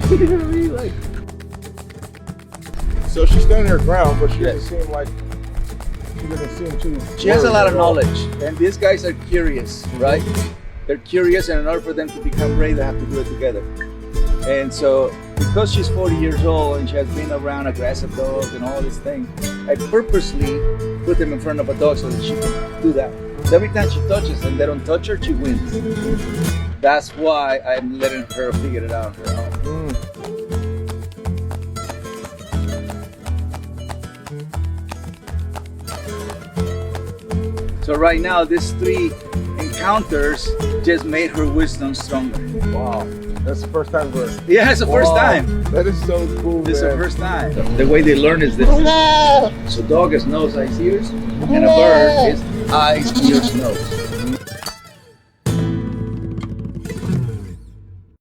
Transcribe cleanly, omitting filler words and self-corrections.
You know what I mean? Like, So she's standing her ground, but she doesn't seem like she doesn't seem too. She has a lot of worried at all. knowledge, and these guys are curious, right? They're curious, and in order for them to become brave, they have to do it together. And so, because she's 40 years old and she has been around aggressive dogs and all this thing, I purposely put them in front of a dog so that she can do that. So every time she touches them, they don't touch her, she wins. That's why I'm letting her figure it out on her own. So right now, these 3 encounters just made her wisdom stronger. Wow, that's the first time for her. Yeah, it's the first time. That is so cool. This is the man. first time. The way they learn is this. So dog is nose, eyes, ears, and a bird is eyes, ears, nose.